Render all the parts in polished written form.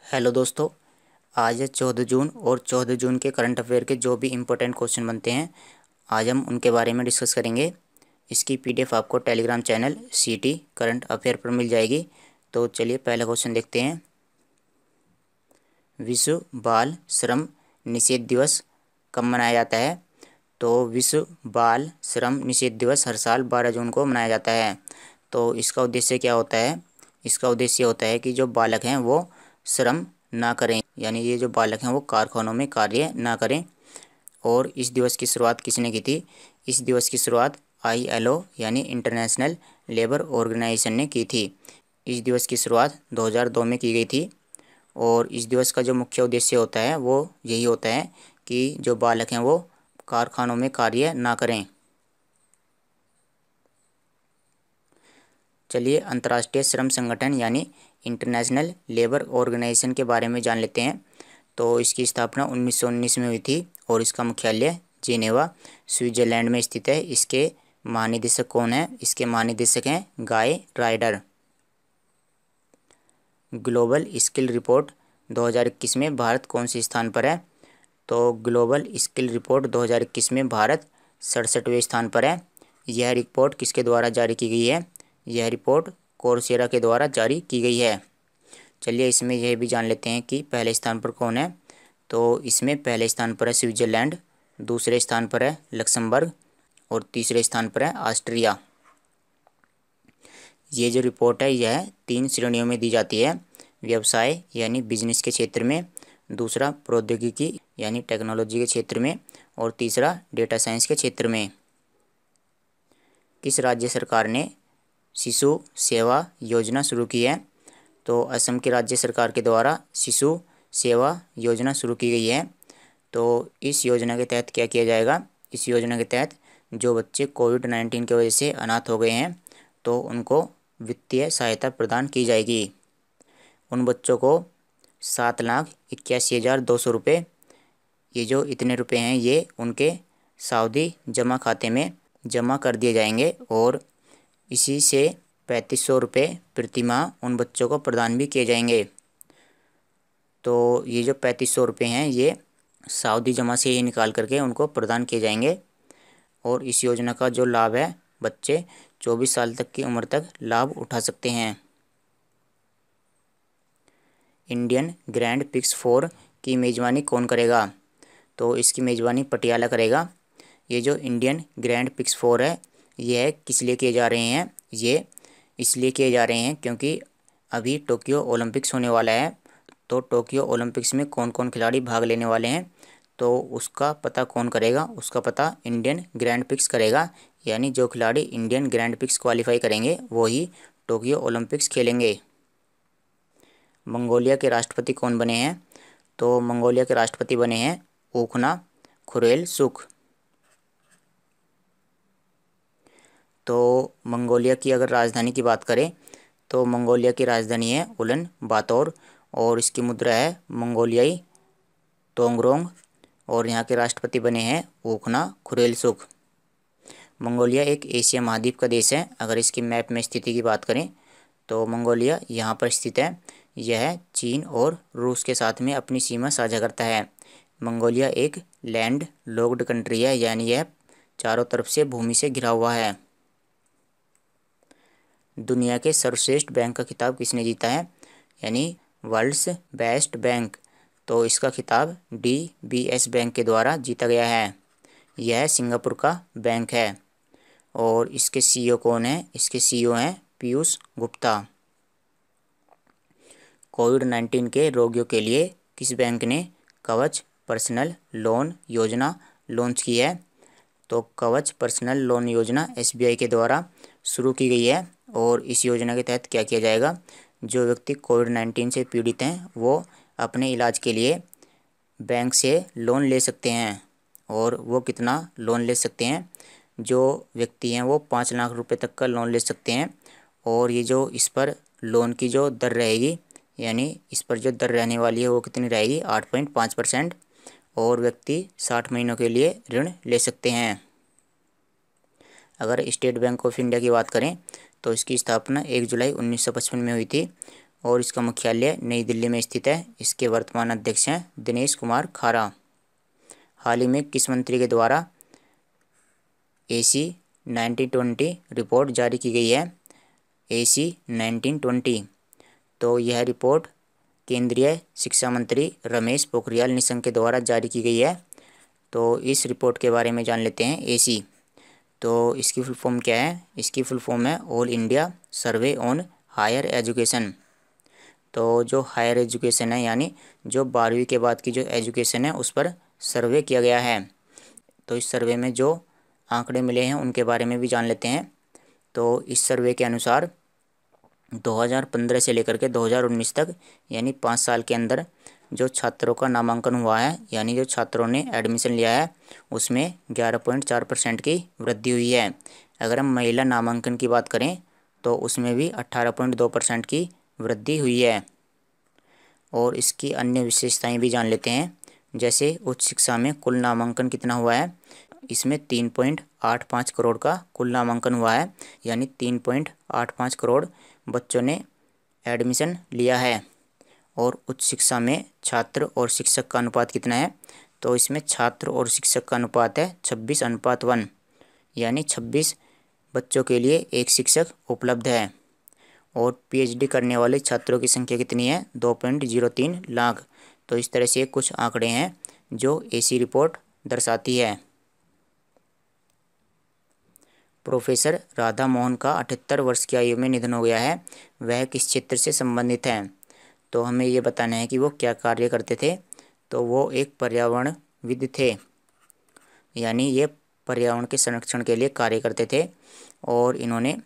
Hello दोस्तों। आज है 14 जून और 14 जून के करंट अफेयर के जो भी इम्पोर्टेंट क्वेश्चन बनते हैं आज हम उनके बारे में डिस्कस करेंगे। इसकी पीडीएफ आपको टेलीग्राम चैनल सीटी करंट अफेयर पर मिल जाएगी। तो चलिए पहला क्वेश्चन देखते हैं। विश्व बाल श्रम निषेध दिवस कब मनाया जाता है? तो विश्व बाल श्रम निषेध दिवस हर साल 12 जून को मनाया जाता है। तो इसका उद्देश्य क्या होता है? इसका उद्देश्य होता है कि जो बालक हैं वो श्रम ना करें, यानी ये जो बालक हैं वो कारखानों में कार्य ना करें। और इस दिवस की शुरुआत किसने की थी? इस दिवस की शुरुआत ILO यानी इंटरनेशनल लेबर ऑर्गेनाइजेशन ने की थी। इस दिवस की शुरुआत 2002 में की गई थी। और इस दिवस का जो मुख्य उद्देश्य होता है वो यही होता है कि जो बालक हैं वो कारखानों में कार्य ना करें। चलिए अंतर्राष्ट्रीय श्रम संगठन यानी इंटरनेशनल लेबर ऑर्गेनाइजेशन के बारे में जान लेते हैं। तो इसकी स्थापना 1919 में हुई थी और इसका मुख्यालय जिनेवा स्विट्जरलैंड में स्थित है। इसके महानिदेशक कौन है? इसके महानिदेशक हैं गाय राइडर। ग्लोबल स्किल रिपोर्ट 2021 में भारत कौन से स्थान पर है? तो ग्लोबल स्किल रिपोर्ट 2021 में भारत 67वें स्थान पर है। यह रिपोर्ट किसके द्वारा जारी की गई है? यह रिपोर्ट कोर्सेरा के द्वारा जारी की गई है। चलिए इसमें यह भी जान लेते हैं कि पहले स्थान पर कौन है। तो इसमें पहले स्थान पर है स्विट्जरलैंड, दूसरे स्थान पर है लक्समबर्ग और तीसरे स्थान पर है ऑस्ट्रिया। ये जो रिपोर्ट है यह 3 श्रेणियों में दी जाती है। व्यवसाय यानी बिजनेस के क्षेत्र में, दूसरा प्रौद्योगिकी यानी टेक्नोलॉजी के क्षेत्र में और तीसरा डेटा साइंस के क्षेत्र में। किस राज्य सरकार ने शिशु सेवा योजना शुरू की है? तो असम की राज्य सरकार के द्वारा शिशु सेवा योजना शुरू की गई है। तो इस योजना के तहत क्या किया जाएगा? इस योजना के तहत जो बच्चे कोविड-19 की वजह से अनाथ हो गए हैं तो उनको वित्तीय सहायता प्रदान की जाएगी। उन बच्चों को 7,81,200 रुपये, ये जो इतने रुपए हैं ये उनके सऊदी जमा खाते में जमा कर दिए जाएंगे और इसी से 3500 रुपये प्रति माह उन बच्चों को प्रदान भी किए जाएंगे। तो ये जो 3500 रुपये हैं ये सऊदी जमा से ही निकाल करके उनको प्रदान किए जाएंगे। और इस योजना का जो लाभ है बच्चे 24 साल तक की उम्र तक लाभ उठा सकते हैं। इंडियन ग्रैंड प्रिक्स 4 की मेज़बानी कौन करेगा? तो इसकी मेज़बानी पटियाला करेगा। ये जो इंडियन ग्रैंड प्रिक्स 4 है यह किस लिए किए जा रहे हैं? ये इसलिए किए जा रहे हैं क्योंकि अभी टोक्यो ओलंपिक्स होने वाला है। तो टोक्यो ओलंपिक्स में कौन कौन खिलाड़ी भाग लेने वाले हैं तो उसका पता कौन करेगा? उसका पता इंडियन ग्रैंड प्रिक्स करेगा। यानी जो खिलाड़ी इंडियन ग्रैंड प्रिक्स क्वालिफाई करेंगे वो ही टोक्यो ओलंपिक्स खेलेंगे। मंगोलिया के राष्ट्रपति कौन बने हैं? तो मंगोलिया के राष्ट्रपति बने हैं ऊखना खुरेलसुख। तो मंगोलिया की अगर राजधानी की बात करें तो मंगोलिया की राजधानी है उलन बातोर और इसकी मुद्रा है मंगोलियाई तोंगरोंग और यहाँ के राष्ट्रपति बने हैं ऊखना खुरेलसुख। मंगोलिया एक एशिया महाद्वीप का देश है। अगर इसकी मैप में स्थिति की बात करें तो मंगोलिया यहाँ पर स्थित है। यह चीन और रूस के साथ में अपनी सीमा साझा करता है। मंगोलिया एक लैंड लॉक्ड कंट्री है, यानी यह चारों तरफ से भूमि से घिरा हुआ है। दुनिया के सर्वश्रेष्ठ बैंक का खिताब किसने जीता है? यानी वर्ल्ड्स बेस्ट बैंक। तो इसका खिताब DBS बैंक के द्वारा जीता गया है। यह सिंगापुर का बैंक है। और इसके CEO कौन है? इसके CEO हैं पीयूष गुप्ता। कोविड-19 के रोगियों के लिए किस बैंक ने कवच पर्सनल लोन योजना लॉन्च की है? तो कवच पर्सनल लोन योजना SBI के द्वारा शुरू की गई है। और इस योजना के तहत क्या किया जाएगा? जो व्यक्ति कोविड-19 से पीड़ित हैं वो अपने इलाज के लिए बैंक से लोन ले सकते हैं। और वो कितना लोन ले सकते हैं? जो व्यक्ति हैं वो 5 लाख रुपए तक का लोन ले सकते हैं। और ये जो इस पर लोन की जो दर रहेगी, यानी इस पर जो दर रहने वाली है वो कितनी रहेगी? 8.5%। और व्यक्ति 60 महीनों के लिए ऋण ले सकते हैं। अगर स्टेट बैंक ऑफ इंडिया की बात करें तो इसकी स्थापना 1 जुलाई 1955 में हुई थी। और इसका मुख्यालय नई दिल्ली में स्थित है। इसके वर्तमान अध्यक्ष हैं दिनेश कुमार खारा। हाल ही में किस मंत्री के द्वारा AC 1920 रिपोर्ट जारी की गई है? AC 1920। तो यह रिपोर्ट केंद्रीय शिक्षा मंत्री रमेश पोखरियाल निशंक के द्वारा जारी की गई है। तो इस रिपोर्ट के बारे में जान लेते हैं। AC तो इसकी फुल फॉर्म क्या है? इसकी फुल फॉर्म है all India survey on higher education. तो जो हायर एजुकेशन है यानी जो 12वीं के बाद की जो एजुकेशन है उस पर सर्वे किया गया है। तो इस सर्वे में जो आंकड़े मिले हैं उनके बारे में भी जान लेते हैं। तो इस सर्वे के अनुसार 2015 से लेकर के 2019 तक यानी 5 साल के अंदर जो छात्रों का नामांकन हुआ है यानी जो छात्रों ने एडमिशन लिया है उसमें 11.4% की वृद्धि हुई है। अगर हम महिला नामांकन की बात करें तो उसमें भी 18.2% की वृद्धि हुई है। और इसकी अन्य विशेषताएं भी जान लेते हैं। जैसे उच्च शिक्षा में कुल नामांकन कितना हुआ है? इसमें 3.85 करोड़ का कुल नामांकन हुआ है यानी 3.85 करोड़ बच्चों ने एडमिशन लिया है। और उच्च शिक्षा में छात्र और शिक्षक का अनुपात कितना है? तो इसमें छात्र और शिक्षक का अनुपात है 26:1 यानी 26 बच्चों के लिए एक शिक्षक उपलब्ध है। और PhD करने वाले छात्रों की संख्या कितनी है? 2.03 लाख। तो इस तरह से कुछ आंकड़े हैं जो AC रिपोर्ट दर्शाती है। प्रोफेसर राधा मोहन का 78 वर्ष की आयु में निधन हो गया है। वह किस क्षेत्र से संबंधित हैं? तो हमें ये बताना है कि वो क्या कार्य करते थे। तो वो एक पर्यावरणविद थे यानी ये पर्यावरण के संरक्षण के लिए कार्य करते थे। और इन्होंने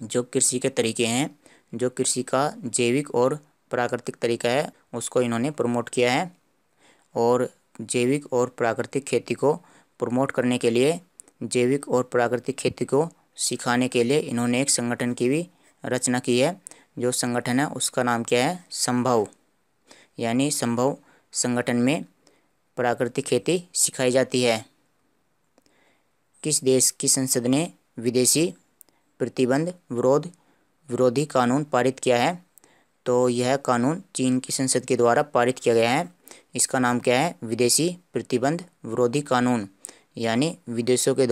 जो कृषि के तरीके हैं, जो कृषि का जैविक और प्राकृतिक तरीका है उसको इन्होंने प्रमोट किया है। और जैविक और प्राकृतिक खेती को प्रमोट करने के लिए, जैविक और प्राकृतिक खेती को सिखाने के लिए इन्होंने एक संगठन की भी रचना की है। जो संगठन है उसका नाम क्या है? संभव। यानी संभव संगठन में प्राकृतिक खेती सिखाई जाती है। किस देश की संसद ने विदेशी प्रतिबंध विरोधी कानून पारित किया है? तो यह कानून चीन की संसद के द्वारा पारित किया गया है। इसका नाम क्या है? विदेशी प्रतिबंध विरोधी कानून। यानी विदेशों के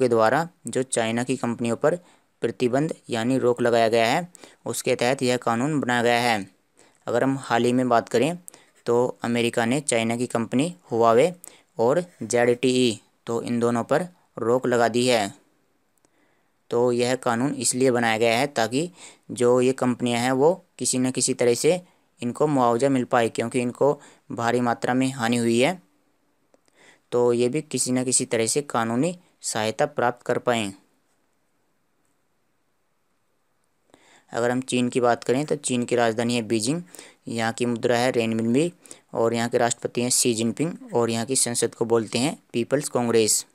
द्वारा जो चाइना की कंपनियों पर प्रतिबंध यानी रोक लगाया गया है उसके तहत यह कानून बनाया गया है। अगर हम हाल ही में बात करें तो अमेरिका ने चाइना की कंपनी हुआवे और ZTE तो इन दोनों पर रोक लगा दी है। तो यह कानून इसलिए बनाया गया है ताकि जो ये कंपनियां हैं वो किसी न किसी तरह से इनको मुआवजा मिल पाए, क्योंकि इनको भारी मात्रा में हानि हुई है। तो ये भी किसी न किसी तरह से कानूनी सहायता प्राप्त कर पाएँ। अगर हम चीन की बात करें तो चीन की राजधानी है बीजिंग। यहाँ की मुद्रा है रेनमिनबी और यहाँ के राष्ट्रपति हैं शी जिनपिंग और यहाँ की संसद को बोलते हैं पीपल्स कांग्रेस।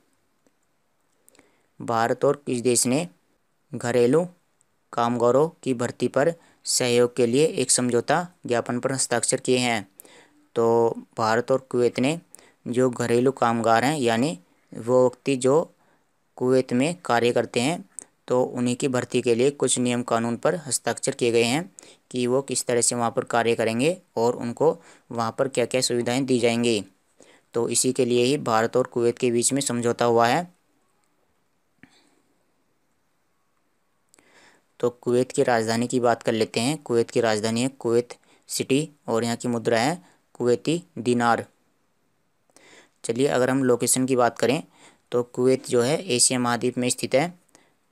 भारत और किस देश ने घरेलू कामगारों की भर्ती पर सहयोग के लिए एक समझौता ज्ञापन पर हस्ताक्षर किए हैं? तो भारत और कुवैत ने जो घरेलू कामगार हैं यानी वो व्यक्ति जो कुवैत में कार्य करते हैं तो उन्हीं की भर्ती के लिए कुछ नियम कानून पर हस्ताक्षर किए गए हैं कि वो किस तरह से वहाँ पर कार्य करेंगे और उनको वहाँ पर क्या क्या सुविधाएं दी जाएंगी। तो इसी के लिए ही भारत और कुवैत के बीच में समझौता हुआ है। तो कुवैत की राजधानी की बात कर लेते हैं। कुवैत की राजधानी है कुवैत सिटी और यहाँ की मुद्रा है कुवैती दिनार। चलिए अगर हम लोकेशन की बात करें तो कुवैत जो है एशिया महाद्वीप में स्थित है।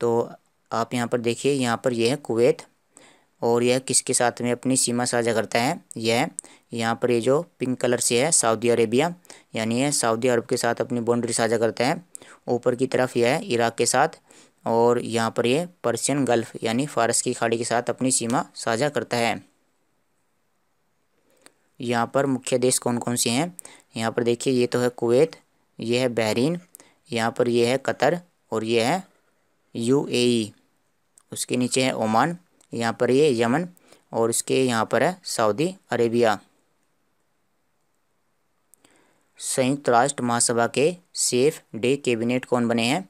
तो आप यहाँ पर देखिए, यहाँ पर यह है कुवैत और यह किसके साथ में अपनी सीमा साझा करता है? यह यहाँ पर ये जो पिंक कलर से है सऊदी अरेबिया, यानी यह सऊदी अरब के साथ अपनी बाउंड्री साझा करता है। ऊपर की तरफ यह है इराक के साथ और यहाँ पर ये पर्शियन गल्फ यानी फारस की खाड़ी के साथ अपनी सीमा साझा करता है। यहाँ पर मुख्य देश कौन कौन से हैं? यहाँ पर देखिए, ये तो है कुवैत, ये है बहरीन, यहाँ पर ये है कतर और ये है UAE। उसके नीचे है ओमान, यहाँ पर ये यमन और इसके यहाँ पर है सऊदी अरेबिया। संयुक्त राष्ट्र महासभा के सेफ डे कैबिनेट कौन बने हैं?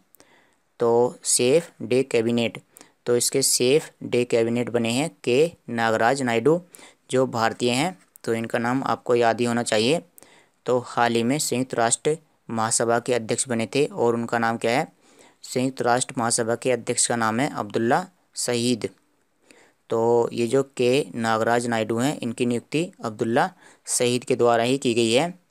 तो सेफ डे कैबिनेट तो इसके सेफ डे कैबिनेट बने हैं के नागराज नायडू, जो भारतीय हैं, तो इनका नाम आपको याद ही होना चाहिए। तो हाल ही में संयुक्त राष्ट्र महासभा के अध्यक्ष बने थे और उनका नाम क्या है? संयुक्त राष्ट्र महासभा के अध्यक्ष का नाम है अब्दुल्ला शहीद। तो ये जो के नागराज नायडू हैं, इनकी नियुक्ति अब्दुल्ला शहीद के द्वारा ही की गई है।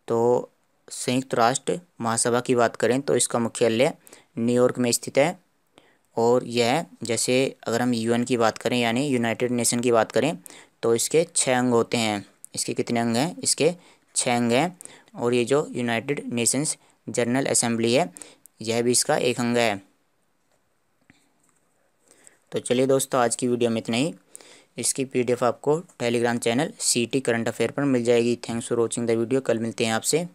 तो संयुक्त राष्ट्र महासभा की बात करें तो इसका मुख्यालय न्यूयॉर्क में स्थित है। और यह, जैसे अगर हम यूएन की बात करें यानी यूनाइटेड नेशन की बात करें, तो इसके 6 अंग होते हैं। इसके कितने अंग हैं? इसके 6 अंग हैं। और ये जो यूनाइटेड नेशंस जनरल असेंबली है, यह भी इसका एक अंग है। तो चलिए दोस्तों, आज की वीडियो में इतना ही। इसकी पीडीएफ आपको Telegram channel CT current affair पर मिल जाएगी। Thanks for watching the video. कल मिलते हैं आपसे।